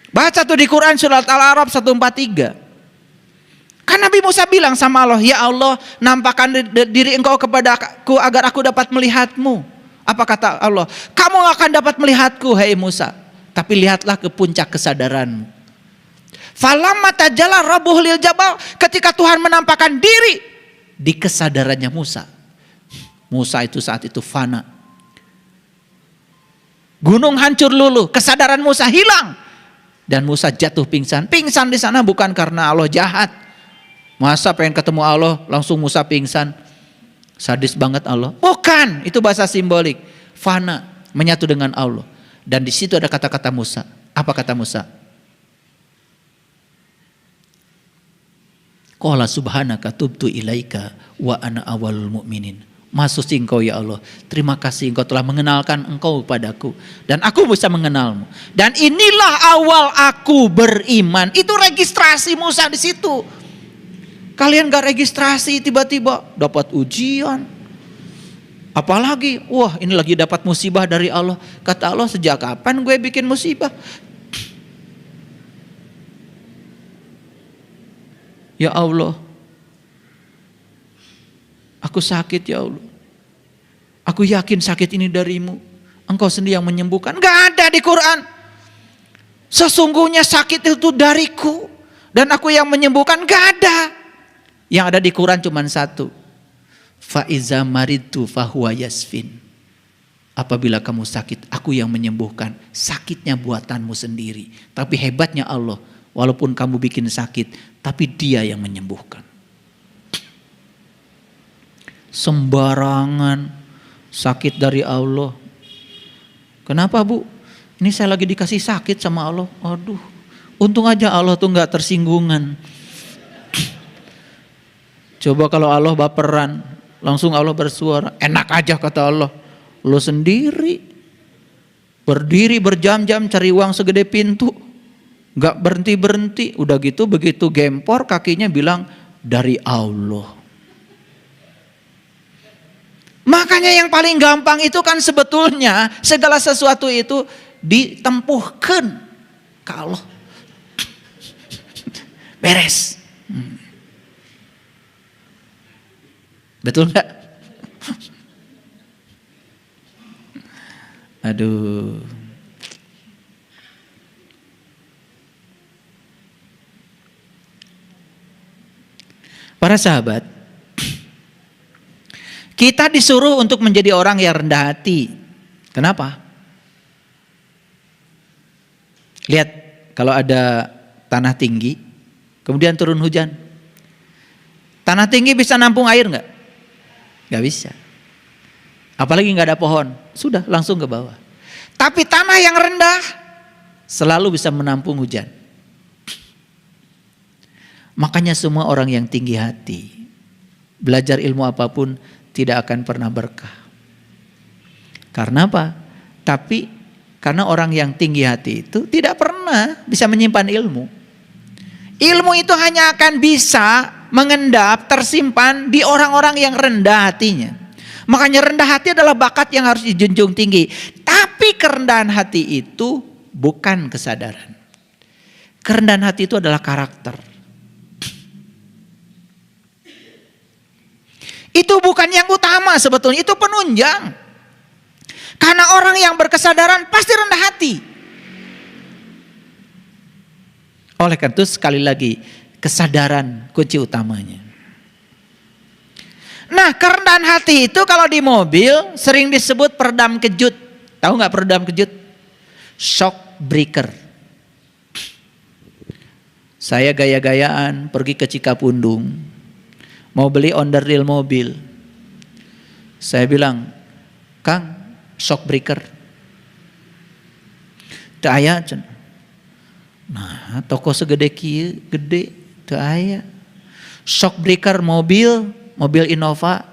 Baca tuh di Quran surat Al-A'raf 143. Kan Nabi Musa bilang sama Allah, ya Allah nampakkan diri engkau kepadaku agar aku dapat melihatmu. Apa kata Allah? Kamu akan dapat melihatku hai Musa. Tapi lihatlah ke puncak kesadaranmu. Falamma tajalla rabbuhu lil jabal, ketika Tuhan menampakkan diri di kesadarannya Musa. Musa itu saat itu fana. Gunung hancur luluh, kesadaran Musa hilang. Dan Musa jatuh pingsan. Pingsan di sana bukan karena Allah jahat. Masa pengen ketemu Allah langsung Musa pingsan. Sadis banget Allah. Bukan, itu bahasa simbolik. Fana, menyatu dengan Allah. Dan di situ ada kata-kata Musa. Apa kata Musa? Qala subhanaka tubtu ilaika wa ana awalul mu'minin. Maha suci Engkau ya Allah. Terima kasih Engkau telah mengenalkan Engkau padaku. Dan aku bisa mengenalmu. Dan inilah awal aku beriman. Itu registrasi Musa di situ. Kalian gak registrasi tiba-tiba dapat ujian. Apalagi, wah ini lagi dapat musibah dari Allah. Kata Allah, sejak kapan gue bikin musibah? Ya Allah, aku sakit ya Allah. Aku yakin sakit ini darimu. Engkau sendiri yang menyembuhkan. Gak ada di Quran. Sesungguhnya sakit itu dariku. Dan aku yang menyembuhkan, gak ada. Yang ada di Quran cuma satu. Fa'iza maritu fahuwa yasfin. Apabila kamu sakit, aku yang menyembuhkan. Sakitnya buatanmu sendiri. Tapi hebatnya Allah, walaupun kamu bikin sakit, tapi Dia yang menyembuhkan. Sembarangan sakit dari Allah. Kenapa Bu? Ini saya lagi dikasih sakit sama Allah. Aduh, untung aja Allah tuh gak tersinggungan. Coba kalau Allah baperan, langsung Allah bersuara, enak aja kata Allah. Lo sendiri berdiri berjam-jam cari uang segede pintu, gak berhenti-berhenti. Udah gitu begitu gempor kakinya bilang dari Allah. Makanya yang paling gampang itu kan sebetulnya segala sesuatu itu ditempuhkan ke Allah. Beres. Betul nggak? Aduh. Para sahabat, kita disuruh untuk menjadi orang yang rendah hati. Kenapa? Lihat, kalau ada tanah tinggi, kemudian turun hujan. Tanah tinggi bisa nampung air nggak? Gak bisa. Apalagi gak ada pohon. Sudah langsung ke bawah. Tapi tanah yang rendah selalu bisa menampung hujan. Makanya semua orang yang tinggi hati, belajar ilmu apapun tidak akan pernah berkah. Karena apa? Tapi karena orang yang tinggi hati itu tidak pernah bisa menyimpan ilmu. Ilmu itu hanya akan bisa mengendap, tersimpan di orang-orang yang rendah hatinya. Makanya rendah hati adalah bakat yang harus dijunjung tinggi. Tapi kerendahan hati itu bukan kesadaran. Kerendahan hati itu adalah karakter. Itu bukan yang utama sebetulnya, itu penunjang. Karena orang yang berkesadaran pasti rendah hati. Oleh karena itu sekali lagi, kesadaran kunci utamanya. Nah, kerendahan hati itu kalau di mobil sering disebut peredam kejut. Tahu nggak peredam kejut? Shock breaker. Saya gaya-gayaan pergi ke Cikapundung, mau beli onderdil mobil. Saya bilang, Kang, shock breaker. Teu aya cenah. Nah, toko segede kieu, gede, teu aya. Shock breaker mobil Innova,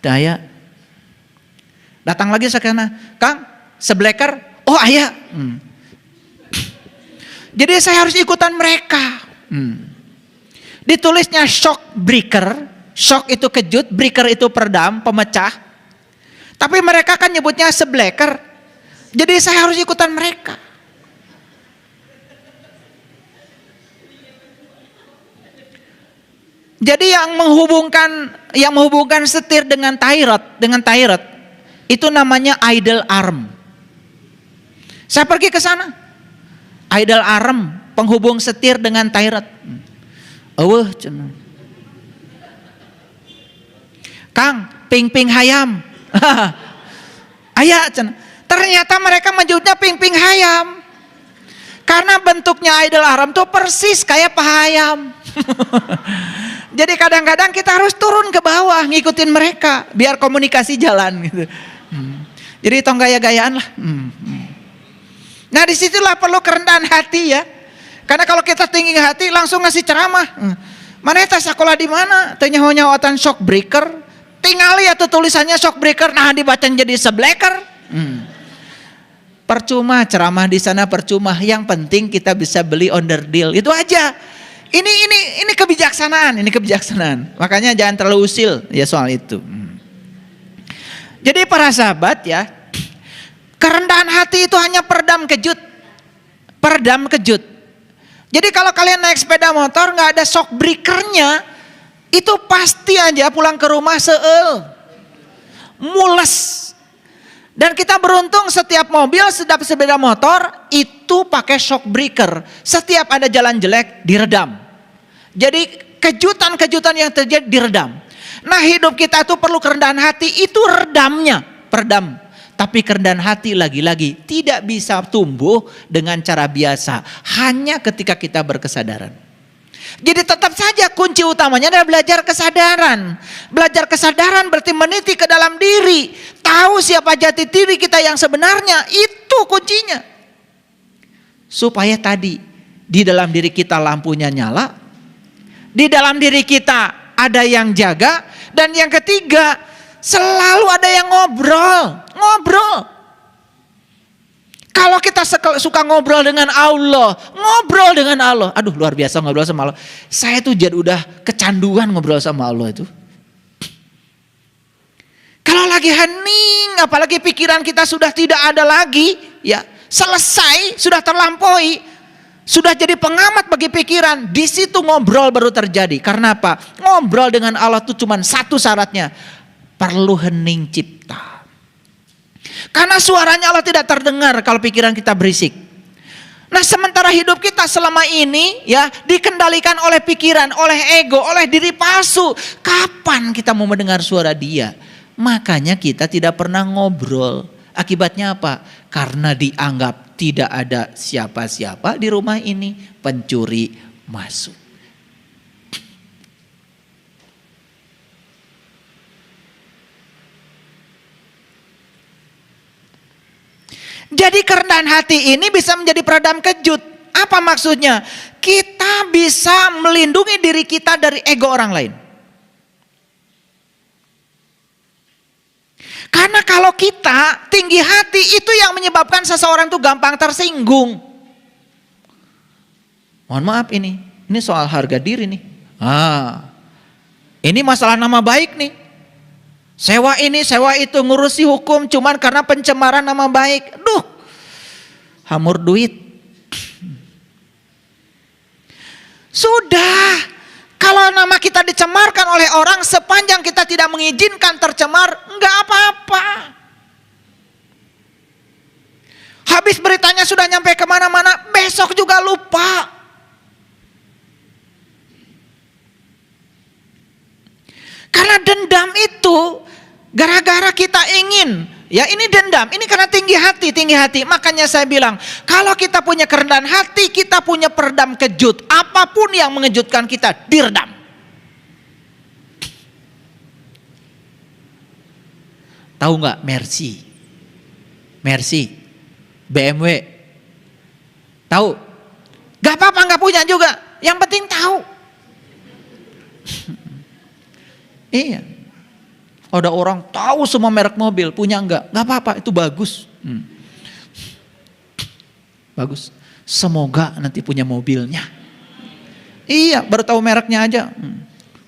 teu aya. Datang lagi sakana, Kang, sebleker, oh aya. Jadi saya harus ikutan mereka. Ditulisnya shock breaker, shock itu kejut, breaker itu peredam, pemecah. Tapi mereka kan nyebutnya sebleker. Jadi saya harus ikutan mereka. Jadi yang menghubungkan setir dengan tyrant itu namanya idle arm. Saya pergi ke sana. Idle arm, penghubung setir dengan tyrant. Eueuh cenah. Kang, ping-ping hayam. Aya cenah. Ternyata mereka menyebutnya ping-ping hayam. Karena bentuknya idle arm tuh persis kayak paha ayam. Jadi kadang-kadang kita harus turun ke bawah ngikutin mereka biar komunikasi jalan gitu. Jadi tong gaya-gayaan lah. Nah disitulah perlu kerendahan hati ya. Karena kalau kita tinggi hati langsung ngasih ceramah. Mana eta sekolah di mana? Tanya nyahoatan shock breaker, Tinggal lihat tuh tulisannya shock breaker, nah dibaca jadi sebleker. Percuma ceramah di sana, percuma. Yang penting kita bisa beli under deal, itu aja. Ini kebijaksanaan, Makanya jangan terlalu usil ya soal itu. Jadi para sahabat ya, kerendahan hati itu hanya peredam kejut. Jadi kalau kalian naik sepeda motor nggak ada shock breakernya, itu pasti aja pulang ke rumah mules. Dan kita beruntung setiap mobil, setiap sepeda motor itu pakai shock breaker. Setiap ada jalan jelek diredam. Jadi kejutan-kejutan yang terjadi diredam. Nah hidup kita tuh perlu kerendahan hati, itu peredam. Tapi kerendahan hati lagi-lagi tidak bisa tumbuh dengan cara biasa. Hanya ketika kita berkesadaran. Jadi tetap saja kunci utamanya adalah belajar kesadaran. Belajar kesadaran berarti meniti ke dalam diri. Tahu siapa jati diri kita yang sebenarnya, itu kuncinya. Supaya tadi di dalam diri kita lampunya nyala. Di dalam diri kita ada yang jaga. Dan yang ketiga, selalu ada yang ngobrol. Kalau kita suka ngobrol dengan Allah. Aduh luar biasa ngobrol sama Allah. Saya tuh jadi udah kecanduan ngobrol sama Allah itu. Kalau lagi hening, apalagi pikiran kita sudah tidak ada lagi, ya selesai, sudah terlampaui, sudah jadi pengamat bagi pikiran. Di situ ngobrol baru terjadi. Karena apa? Ngobrol dengan Allah itu cuma satu syaratnya, perlu hening cipta. Karena suaranya Allah tidak terdengar kalau pikiran kita berisik. Nah sementara hidup kita selama ini ya dikendalikan oleh pikiran, oleh ego, oleh diri palsu. Kapan kita mau mendengar suara Dia? Makanya kita tidak pernah ngobrol. Akibatnya apa? Karena dianggap tidak ada siapa-siapa di rumah ini, pencuri masuk. Jadi kerendahan hati ini bisa menjadi peredam kejut. Apa maksudnya? Kita bisa melindungi diri kita dari ego orang lain. Karena kalau kita tinggi hati, itu yang menyebabkan seseorang itu gampang tersinggung. Mohon maaf ini soal harga diri nih. Ini masalah nama baik nih. Sewa ini, sewa itu, ngurusi hukum cuman karena pencemaran nama baik. Duh, hamur duit. Sudah, kalau nama kita dicemarkan oleh orang sepanjang kita tidak mengizinkan tercemar, enggak apa-apa. Habis beritanya sudah nyampe kemana-mana, besok juga lupa. Karena dendam itu gara-gara kita ingin, ya ini dendam, ini karena tinggi hati. Makanya saya bilang, kalau kita punya kerendahan hati, kita punya peredam kejut. Apapun yang mengejutkan kita, diredam. Tahu nggak Mercy, BMW, tahu? Gak apa-apa nggak punya juga, yang penting tahu. Iya. Ada orang tahu semua merek mobil, punya enggak apa-apa, itu bagus. Bagus. Semoga nanti punya mobilnya. Iya, baru tahu mereknya aja.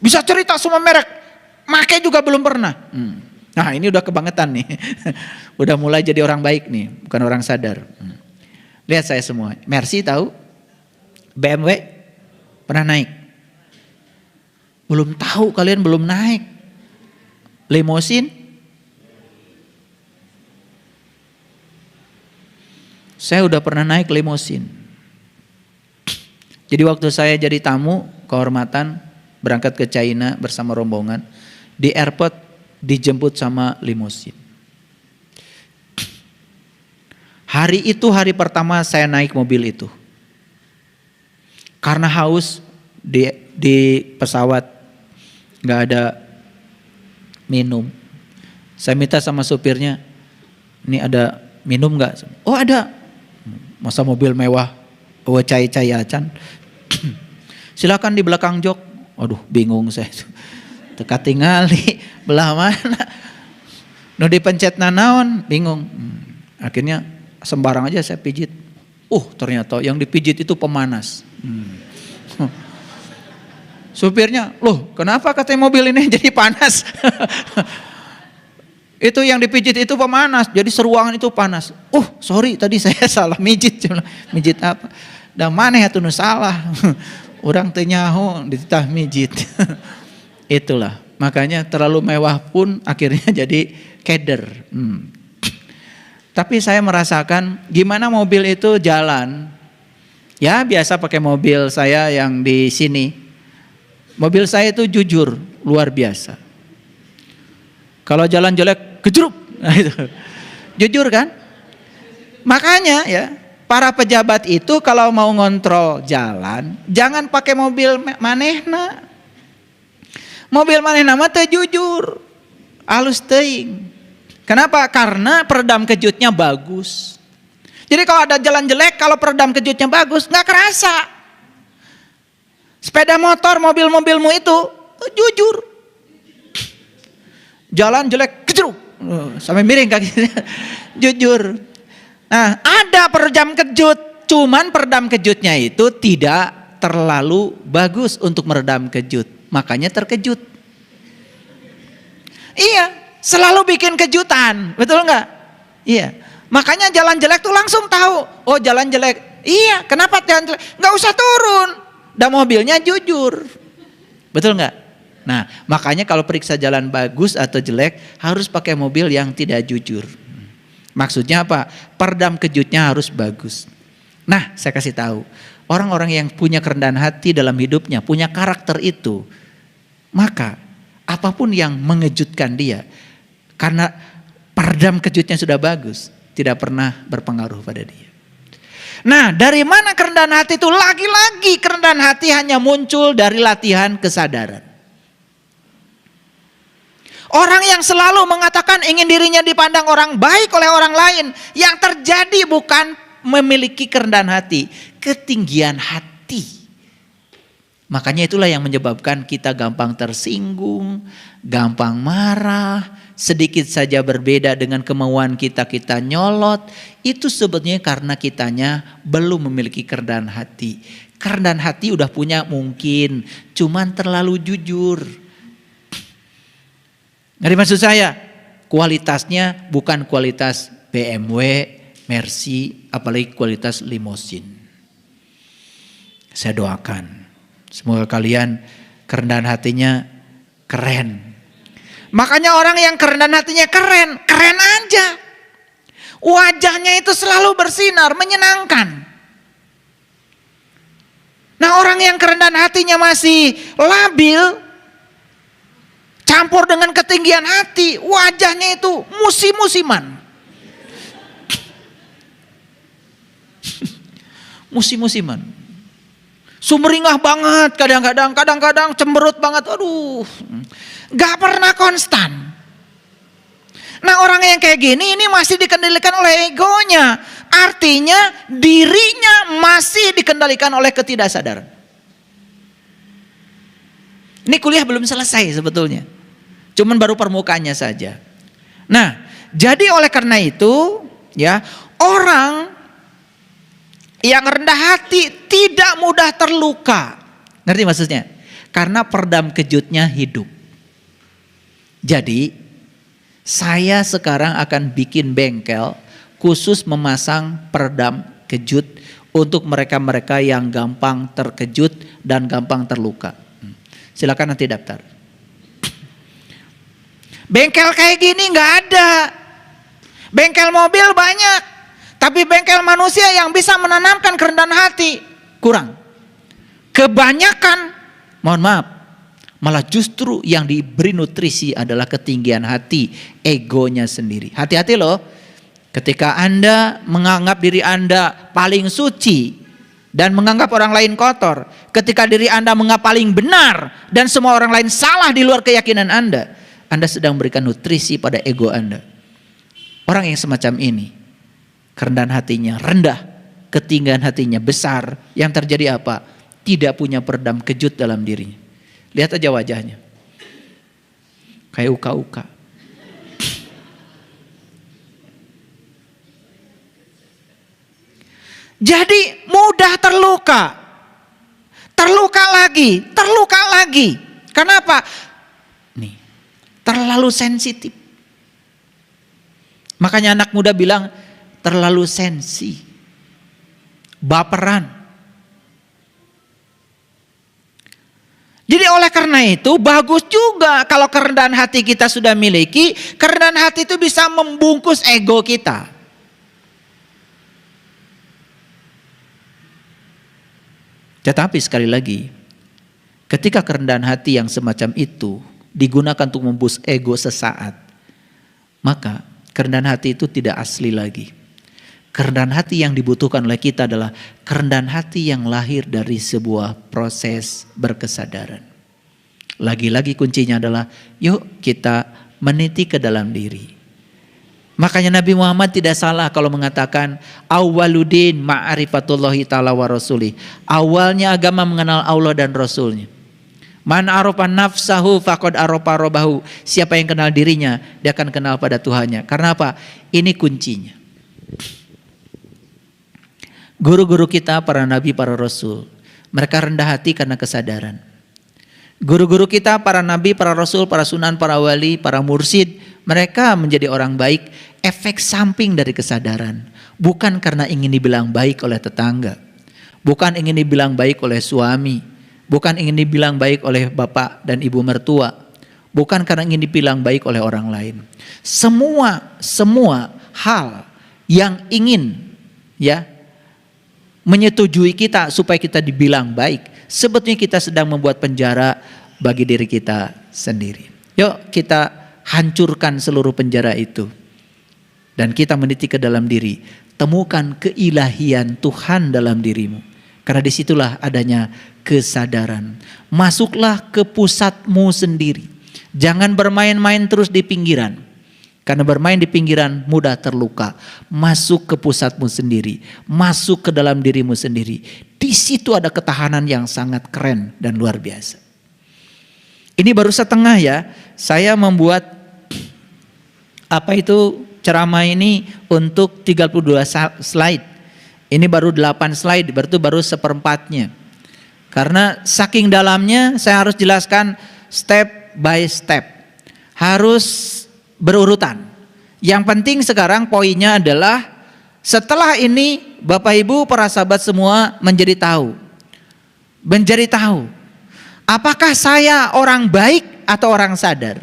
Bisa cerita semua merek, make juga belum pernah. Nah ini udah kebangetan nih. Udah mulai jadi orang baik nih, bukan orang sadar. Lihat saya semua. Mercy tahu? BMW pernah naik? Belum tahu, kalian belum naik. Limosin? Saya udah pernah naik limosin. Jadi waktu saya jadi tamu kehormatan berangkat ke China bersama rombongan, di airport dijemput sama limosin. Hari itu hari pertama saya naik mobil itu. Karena haus di pesawat nggak ada minum. Saya minta sama supirnya, ini ada minum nggak? Oh ada. Masa mobil mewah, cai-cai-acan. Silakan di belakang jok. Aduh bingung saya. Teka tingali belah mana? Nu dipencet nanaon, bingung. Akhirnya sembarang aja saya pijit. Ternyata yang dipijit itu pemanas. Supirnya, loh kenapa katanya mobil ini jadi panas? Itu yang dipijit itu pemanas, jadi seruangan itu panas. Sorry tadi saya salah mijit. Mijit apa? Da maneh atuh nu salah. Urang teu nyaho dititah mijit. Itulah, makanya terlalu mewah pun akhirnya jadi keder. Tapi saya merasakan gimana mobil itu jalan. Ya biasa pakai mobil saya yang di sini. Mobil saya itu jujur, luar biasa. Kalau jalan jelek, gejruk. Nah, itu. Jujur kan? Makanya ya, para pejabat itu kalau mau ngontrol jalan, jangan pakai mobil manehna. Mobil manehna mah teu jujur. Alus teuing. Kenapa? Karena peredam kejutnya bagus. Jadi kalau ada jalan jelek, kalau peredam kejutnya bagus, nggak kerasa. Sepeda motor, mobil-mobilmu itu jujur. Jalan jelek, kejruk. Sampai miring kakinya. Jujur. Nah, ada peredam kejut. Cuman peredam kejutnya itu tidak terlalu bagus untuk meredam kejut. Makanya terkejut. Iya, selalu bikin kejutan. Betul nggak? Iya. Makanya jalan jelek tuh langsung tahu. Oh jalan jelek. Iya, kenapa jalan jelek? Nggak usah turun. Dan mobilnya jujur. Betul nggak? Nah, makanya kalau periksa jalan bagus atau jelek harus pakai mobil yang tidak jujur. Maksudnya apa? Peredam kejutnya harus bagus. Nah, saya kasih tahu, orang-orang yang punya kerendahan hati dalam hidupnya, punya karakter itu, maka apapun yang mengejutkan dia, karena peredam kejutnya sudah bagus, tidak pernah berpengaruh pada dia. Nah, dari mana kerendahan hati itu? Lagi-lagi kerendahan hati hanya muncul dari latihan kesadaran. Orang yang selalu mengatakan ingin dirinya dipandang orang baik oleh orang lain, yang terjadi bukan memiliki kerendahan hati, ketinggian hati. Makanya itulah yang menyebabkan kita gampang tersinggung, gampang marah, sedikit saja berbeda dengan kemauan kita nyolot. Itu sebetulnya karena kitanya belum memiliki kerendahan hati. Kerendahan hati udah punya mungkin, cuman terlalu jujur. Ngerti maksud saya? Kualitasnya bukan kualitas BMW, Mercy, apalagi kualitas limosin. Saya doakan semoga kalian kerendahan hatinya keren. Makanya orang yang kerendahan hatinya keren, keren aja. Wajahnya itu selalu bersinar, menyenangkan. Nah, orang yang kerendahan hatinya masih labil, campur dengan ketinggian hati, wajahnya itu musim-musiman. Musim-musiman. Sumringah banget kadang-kadang cemberut banget. Aduh, gak pernah konstan. Nah, orang yang kayak gini ini masih dikendalikan oleh egonya. Artinya dirinya masih dikendalikan oleh ketidaksadaran. Ini kuliah belum selesai sebetulnya. Cuman baru permukaannya saja. Nah, jadi oleh karena itu ya, orang yang rendah hati tidak mudah terluka. Ngerti maksudnya? Karena peredam kejutnya hidup. Jadi saya sekarang akan bikin bengkel khusus memasang peredam kejut untuk mereka-mereka yang gampang terkejut dan gampang terluka. Silakan nanti daftar. Bengkel kayak gini nggak ada. Bengkel mobil banyak. Tapi bengkel manusia yang bisa menanamkan kerendahan hati kurang. Kebanyakan, mohon maaf, malah justru yang diberi nutrisi adalah ketinggian hati, egonya sendiri. Hati-hati loh, ketika Anda menganggap diri Anda paling suci dan menganggap orang lain kotor, ketika diri Anda menganggap paling benar dan semua orang lain salah di luar keyakinan Anda sedang memberikan nutrisi pada ego Anda. Orang yang semacam ini, kerendahan hatinya rendah, ketinggian hatinya besar. Yang terjadi apa? Tidak punya peredam kejut dalam dirinya. Lihat aja wajahnya. Kayak uka-uka. Jadi mudah terluka. Terluka lagi. Kenapa? Nih, terlalu sensitif. Makanya anak muda bilang terlalu sensi. Baperan. Jadi oleh karena itu bagus juga kalau kerendahan hati kita sudah miliki. Kerendahan hati itu bisa membungkus ego kita. Tetapi sekali lagi, ketika kerendahan hati yang semacam itu digunakan untuk membungkus ego sesaat, maka kerendahan hati itu tidak asli lagi. Kerendahan hati yang dibutuhkan oleh kita adalah kerendahan hati yang lahir dari sebuah proses berkesadaran. Lagi-lagi kuncinya adalah yuk kita meniti ke dalam diri. Makanya Nabi Muhammad tidak salah kalau mengatakan awwaluddin ma'rifatullahi ta'ala wa rasulih. Awalnya agama mengenal Allah dan Rasulnya. Man arafa nafsahu faqad arafa rabbahu. Siapa yang kenal dirinya, dia akan kenal pada Tuhannya. Karena apa? Ini kuncinya. Guru-guru kita, para nabi, para rasul, mereka rendah hati karena kesadaran. Guru-guru kita, para nabi, para rasul, para sunan, para wali, para mursyid, mereka menjadi orang baik efek samping dari kesadaran. Bukan karena ingin dibilang baik oleh tetangga. Bukan ingin dibilang baik oleh suami. Bukan ingin dibilang baik oleh bapak dan ibu mertua. Bukan karena ingin dibilang baik oleh orang lain. Semua hal yang ingin menyetujui kita supaya kita dibilang baik, sebetulnya kita sedang membuat penjara bagi diri kita sendiri. Yuk kita hancurkan seluruh penjara itu. Dan kita meniti ke dalam diri. Temukan keilahian Tuhan dalam dirimu. Karena disitulah adanya kesadaran. Masuklah ke pusatmu sendiri. Jangan bermain-main terus di pinggiran. Karena bermain di pinggiran mudah terluka. Masuk ke pusatmu sendiri. Masuk ke dalam dirimu sendiri. Di situ ada ketahanan yang sangat keren dan luar biasa. Ini baru setengah ya. Saya membuat ceramah ini untuk 32 slide. Ini baru 8 slide, berarti baru seperempatnya. Karena saking dalamnya saya harus jelaskan step by step. Harus berurutan. Yang penting sekarang poinnya adalah setelah ini Bapak Ibu para sahabat semua menjadi tahu. Apakah saya orang baik atau orang sadar?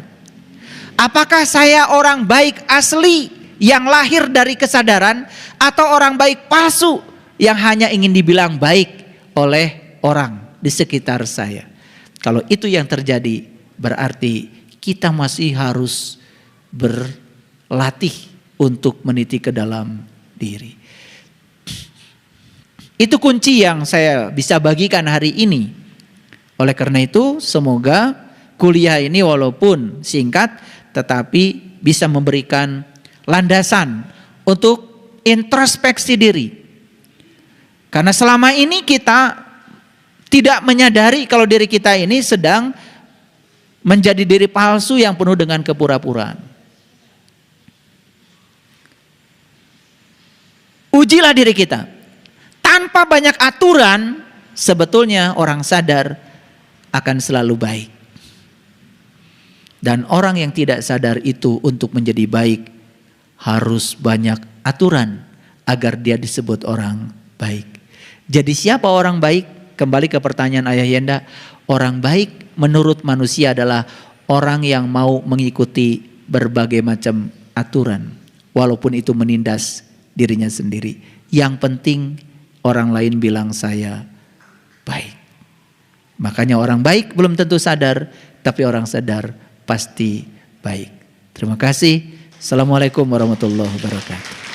Apakah saya orang baik asli yang lahir dari kesadaran atau orang baik palsu yang hanya ingin dibilang baik oleh orang di sekitar saya? Kalau itu yang terjadi berarti kita masih harus berlatih untuk meniti ke dalam diri. Itu kunci yang saya bisa bagikan hari ini. Oleh karena itu semoga kuliah ini walaupun singkat tetapi bisa memberikan landasan untuk introspeksi diri. Karena selama ini kita tidak menyadari kalau diri kita ini sedang menjadi diri palsu yang penuh dengan kepura-puraan. Ujilah diri kita. Tanpa banyak aturan, sebetulnya orang sadar akan selalu baik. Dan orang yang tidak sadar itu untuk menjadi baik harus banyak aturan agar dia disebut orang baik. Jadi siapa orang baik? Kembali ke pertanyaan Ayah Yenda. Orang baik menurut manusia adalah orang yang mau mengikuti berbagai macam aturan. Walaupun itu menindas dirinya sendiri. Yang penting orang lain bilang saya baik. Makanya orang baik belum tentu sadar, tapi orang sadar pasti baik. Terima kasih. Assalamualaikum warahmatullahi wabarakatuh.